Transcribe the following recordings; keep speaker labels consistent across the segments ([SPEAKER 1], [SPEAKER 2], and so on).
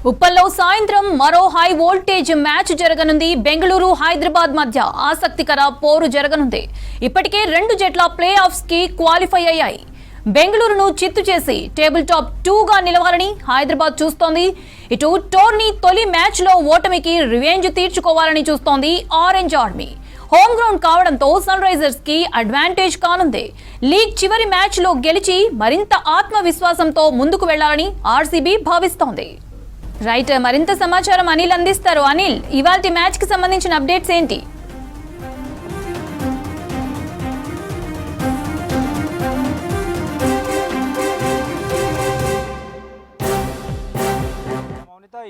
[SPEAKER 1] ఉప్పల్లో సాయంత్రం మరో high voltage match జరగనుంది. బెంగళూరు హైదరాబాద్ మధ్య ఆసక్తికర పోరు జరగనుంది. ఇప్పటికే రెండు జట్ల ప్లే ఆఫ్స్ కి క్వాలిఫై అయ్యాయి. బెంగళూరును చిత్తు చేసి టేబుల్ టాప్ 2గా నిలవాలని హైదరాబాద్ చూస్తోంది. ఇటు టోర్నీ తొలి మ్యాచ్ లో ఓటమికి రివెంజ్ తీర్చుకోవాలని చూస్తోంది ఆరెంజ్ ఆర్మీ. హోమ్ గ్రౌండ్ కావడంతో సన్ రైజర్స్ కి అడ్వాంటేజ్ కానుంది. లీగ్ చివరి మ్యాచ్ లో గెలిచి మరింత ఆత్మవిశ్వాసంతో ముందుకు వెళ్లాలని ఆర్సీబీ భావిస్తోంది. రైట్, మరింత సమాచారం అనిల్ అందిస్తారు. అనిల్, ఇవాల్టి మ్యాచ్ కి సంబంధించిన అప్డేట్స్ ఏంటి?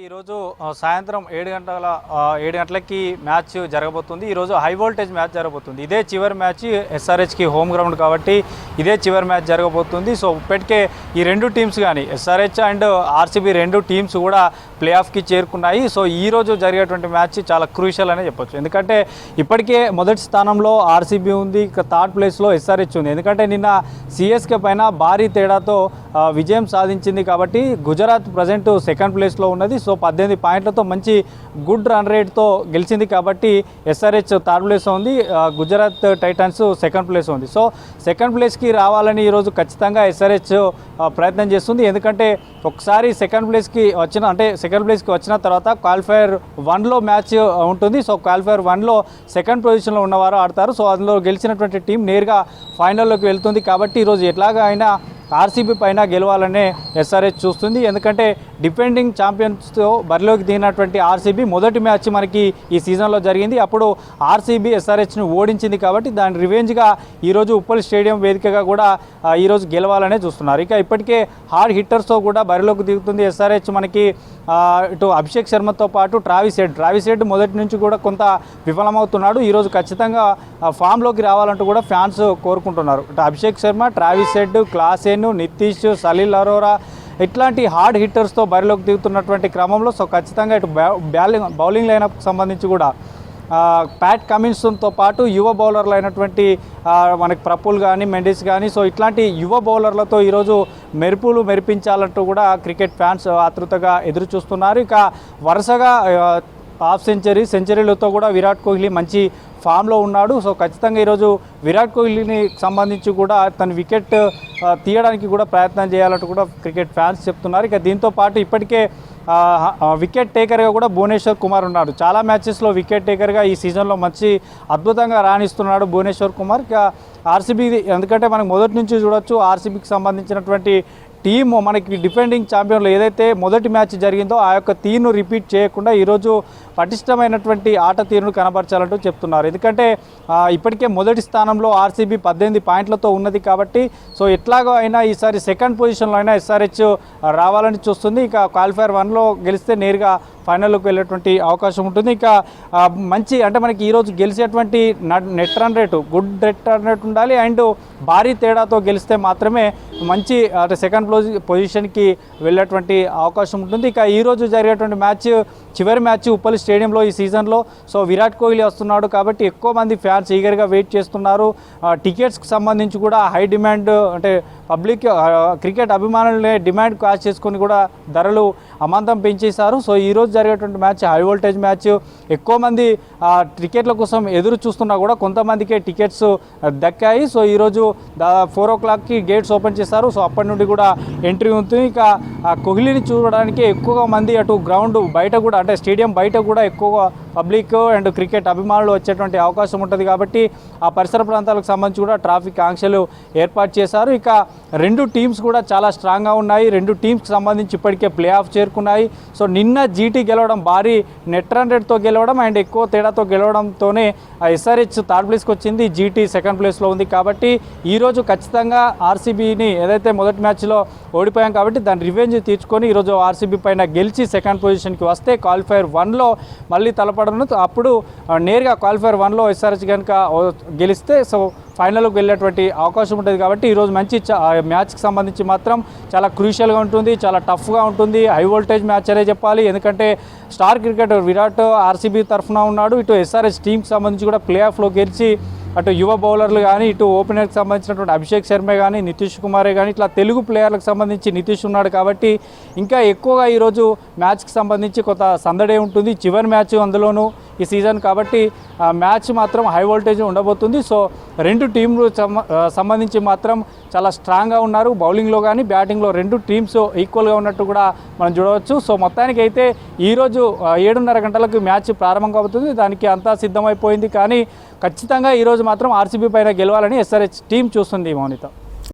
[SPEAKER 2] ఈరోజు సాయంత్రం 7 గంటలకి మ్యాచ్ జరగబోతుంది. ఈరోజు హై వోల్టేజ్ మ్యాచ్ జరగబోతుంది. ఇదే చివరి మ్యాచ్ ఎస్ఆర్హెచ్కి హోమ్ గ్రౌండ్ కాబట్టి ఇదే చివరి మ్యాచ్ జరగబోతుంది. సో ఇప్పటికే ఈ రెండు టీమ్స్ కానీ ఎస్ఆర్హెచ్ అండ్ ఆర్సీబీ రెండు టీమ్స్ కూడా ప్లే ఆఫ్కి చేరుకున్నాయి. సో ఈరోజు జరిగేటువంటి మ్యాచ్ చాలా క్రూషియల్ అనే చెప్పొచ్చు. ఎందుకంటే ఇప్పటికే మొదటి స్థానంలో ఆర్సీబీ ఉంది, థర్డ్ ప్లేస్లో ఎస్ఆర్హెచ్ ఉంది. ఎందుకంటే నిన్న సిఎస్కే పైన భారీ తేడాతో విజయం సాధించింది కాబట్టి గుజరాత్ ప్రజెంట్ సెకండ్ ప్లేస్లో ఉన్నది. సో 18 పాయింట్లతో మంచి గుడ్ రన్ రేట్తో గెలిచింది కాబట్టి ఎస్ఆర్హెచ్ థర్డ్ ప్లేస్లో ఉంది, గుజరాత్ టైటన్స్ సెకండ్ ప్లేస్లో ఉంది. సో సెకండ్ ప్లేస్కి రావాలని ఈరోజు ఖచ్చితంగా ఎస్ఆర్హెచ్ ప్రయత్నం చేస్తుంది. ఎందుకంటే ఒకసారి సెకండ్ ప్లేస్కి వచ్చిన తర్వాత క్వాలిఫైయర్ 1లో మ్యాచ్ ఉంటుంది. సో క్వాలిఫైయర్ 1లో సెకండ్ పొజిషన్లో ఉన్నవారు ఆడతారు. సో అందులో గెలిచినటువంటి టీం నేరుగా ఫైనల్లోకి వెళ్తుంది. కాబట్టి ఈరోజు ఎట్లాగా అయినా ఆర్సీబీ పైన గెలవాలనే ఎస్ఆర్హెచ్ చూస్తుంది. ఎందుకంటే డిఫెండింగ్ ఛాంపియన్స్తో బరిలోకి దిగినటువంటి ఆర్సీబీ మొదటి మ్యాచ్ మనకి ఈ సీజన్లో జరిగింది. అప్పుడు ఆర్సీబీ ఎస్ఆర్హెచ్ను ఓడించింది కాబట్టి దాని రివెంజ్గా ఈరోజు ఉప్పల్ స్టేడియం వేదికగా కూడా ఈరోజు గెలవాలనే చూస్తున్నారు. ఇక ఇప్పటికే హార్డ్ హిట్టర్స్తో కూడా బరిలోకి దిగుతుంది ఎస్ఆర్హెచ్. మనకి ఇటు అభిషేక్ శర్మతో పాటు ట్రావిస్ హెడ్ మొదటి నుంచి కూడా కొంత విఫలమవుతున్నాడు. ఈరోజు ఖచ్చితంగా ఫామ్లోకి రావాలంటూ కూడా ఫ్యాన్స్ కోరుకుంటున్నారు. ఇటు Abhishek Sharma, Travis Head, Klaasen, Nitish, Salil Arora ఇట్లాంటి హార్డ్ హిట్టర్స్తో బరిలోకి దిగుతున్నటువంటి క్రమంలో సో ఖచ్చితంగా ఇటు బౌలింగ్ లైనప్కి సంబంధించి కూడా ప్యాట్ కమిన్స్తో పాటు యువ బౌలర్లు అయినటువంటి మనకి ప్రఫుల్ కానీ మెండిస్ కానీ సో ఇట్లాంటి యువ బౌలర్లతో ఈరోజు మెరిపించాలంటూ కూడా క్రికెట్ ఫ్యాన్స్ ఆతృతగా ఎదురు చూస్తున్నారు. ఇక వరుసగా హాఫ్ సెంచరీలతో కూడా విరాట్ కోహ్లీ మంచి ఫామ్లో ఉన్నాడు. సో ఖచ్చితంగా ఈరోజు విరాట్ కోహ్లీని సంబంధించి కూడా తన వికెట్ తీయడానికి కూడా ప్రయత్నం చేయాలంటూ కూడా క్రికెట్ ఫ్యాన్స్ చెప్తున్నారు. ఇక దీంతో పాటు ఇప్పటికే వికెట్ టేకర్గా కూడా భువనేశ్వర్ కుమార్ ఉన్నాడు. చాలా మ్యాచెస్లో వికెట్ టేకర్గా ఈ సీజన్లో మంచి అద్భుతంగా రాణిస్తున్నాడు భువనేశ్వర్ కుమార్. ఇక ఆర్సీబీ, ఎందుకంటే మనకు మొదటి నుంచి చూడొచ్చు ఆర్సీబీకి సంబంధించినటువంటి టీము మనకి డిఫెండింగ్ ఛాంపియన్లో ఏదైతే మొదటి మ్యాచ్ జరిగిందో ఆ యొక్క తీరును రిపీట్ చేయకుండా ఈరోజు పటిష్టమైనటువంటి ఆట తీరును కనబరచాలంటూ చెప్తున్నారు. ఎందుకంటే ఇప్పటికే మొదటి స్థానంలో ఆర్సీబీ 18 పాయింట్లతో ఉన్నది కాబట్టి సో ఎట్లాగో అయినా ఈసారి సెకండ్ పొజిషన్లో అయినా ఎస్ఆర్హెచ్ రావాలని చూస్తుంది. ఇక క్వాలిఫైర్ 1లో గెలిస్తే నేరుగా ఫైనల్లోకి వెళ్ళేటువంటి అవకాశం ఉంటుంది. ఇక మంచి అంటే మనకి ఈరోజు గెలిచేటువంటి net run rate good net run rate ఉండాలి. అండ్ భారీ తేడాతో గెలిస్తే మాత్రమే మంచి అంటే సెకండ్ పొజిషన్కి వెళ్ళేటువంటి అవకాశం ఉంటుంది. ఇక ఈరోజు జరిగేటువంటి మ్యాచ్ చివరి మ్యాచ్ ఉప్పల్ స్టేడియంలో ఈ సీజన్లో. సో విరాట్ కోహ్లీ వస్తున్నాడు కాబట్టి ఎక్కువ మంది ఫ్యాన్స్ ఈగర్గా వెయిట్ చేస్తున్నారు. టికెట్స్కి సంబంధించి కూడా హై డిమాండ్ అంటే పబ్లిక్ క్రికెట్ అభిమానులనే డిమాండ్ క్యాచ్ చేసుకొని కూడా ధరలు అమాంతం పెంచేశారు. సో ఈరోజు జరిగేటువంటి మ్యాచ్ హై వోల్టేజ్ మ్యాచ్. ఎక్కువ మంది టికెట్ల కోసం ఎదురు చూస్తున్నా కూడా కొంతమందికే టికెట్స్ దక్కాయి. సో ఈరోజు 4 o'clockకి గేట్స్ ఓపెన్ చేశారు. సో అప్పటి నుండి కూడా ఎంట్రీ ఉంటుంది. ఇక కోహ్లీని చూడడానికి ఎక్కువగా మంది అటు గ్రౌండ్ బయట కూడా అంటే స్టేడియం బయట కూడా ఎక్కువగా పబ్లిక్ అండ్ క్రికెట్ అభిమానులు వచ్చేటువంటి అవకాశం ఉంటుంది కాబట్టి ఆ పరిసర ప్రాంతాలకు సంబంధించి కూడా ట్రాఫిక్ ఆంక్షలు ఏర్పాటు చేశారు. ఇక రెండు టీమ్స్ కూడా చాలా స్ట్రాంగ్గా ఉన్నాయి. రెండు టీమ్స్కి సంబంధించి ఇప్పటికే ప్లే ఆఫ్ చేరుకున్నాయి. సో నిన్న జీటీ గెలవడం, భారీ నెట్ రన్ రేట్తో గెలవడం అండ్ ఎక్కువ తేడాతో గెలవడంతోనే ఎస్ఆర్హెచ్ థర్డ్ ప్లేస్కి వచ్చింది, జీటీ సెకండ్ ప్లేస్లో ఉంది. కాబట్టి ఈరోజు ఖచ్చితంగా ఆర్సీబీని ఏదైతే మొదటి మ్యాచ్లో ఓడిపోయాం కాబట్టి దాని రివెంజ్ తీర్చుకొని ఈరోజు ఆర్సీబీ పైన గెలిచి సెకండ్ పొజిషన్కి వస్తే క్వాలిఫైర్ 1లో మళ్ళీ తలపడను. అప్పుడు నేరుగా క్వాలిఫైర్ 1లో ఎస్ఆర్హెచ్ కనుక గెలిస్తే సో ఫైనల్కి వెళ్ళేటువంటి అవకాశం ఉంటుంది. కాబట్టి ఈరోజు మంచి మ్యాచ్కి సంబంధించి మాత్రం చాలా క్రూషియల్గా ఉంటుంది, చాలా టఫ్గా ఉంటుంది. హై వోల్టేజ్ మ్యాచ్ అనే చెప్పాలి. ఎందుకంటే స్టార్ క్రికెటర్ విరాట్ ఆర్సీబీ తరఫున ఉన్నాడు. ఇటు ఎస్ఆర్హెచ్ టీంకి సంబంధించి కూడా ప్లే ఆఫ్లో గెలిచి అటు యువ బౌలర్లు కానీ ఇటు ఓపెనర్కి సంబంధించినటువంటి అభిషేక్ శర్మ కానీ నితీష్ కుమారే కానీ ఇట్లా తెలుగు ప్లేయర్లకు సంబంధించి నితీష్ ఉన్నాడు కాబట్టి ఇంకా ఎక్కువగా ఈరోజు మ్యాచ్కి సంబంధించి కొంత సందడే ఉంటుంది. చివరి మ్యాచ్ అందులోనూ ఈ సీజన్ కాబట్టి మ్యాచ్ మాత్రం హై వోల్టేజ్ ఉండబోతుంది. సో రెండు టీంలు సంబంధించి మాత్రం చాలా స్ట్రాంగ్గా ఉన్నారు. బౌలింగ్లో కానీ బ్యాటింగ్లో రెండు టీమ్స్ ఈక్వల్గా ఉన్నట్టు కూడా మనం చూడవచ్చు. సో మొత్తానికి అయితే ఈరోజు 7:30 గంటలకు మ్యాచ్ ప్రారంభం కాబోతుంది. దానికి అంతా సిద్ధమైపోయింది. కానీ ఖచ్చితంగా ఈరోజు మాత్రం ఆర్సీబీ పైన గెలవాలని ఎస్ఆర్హెచ్ టీం చూస్తుంది. మౌనిత.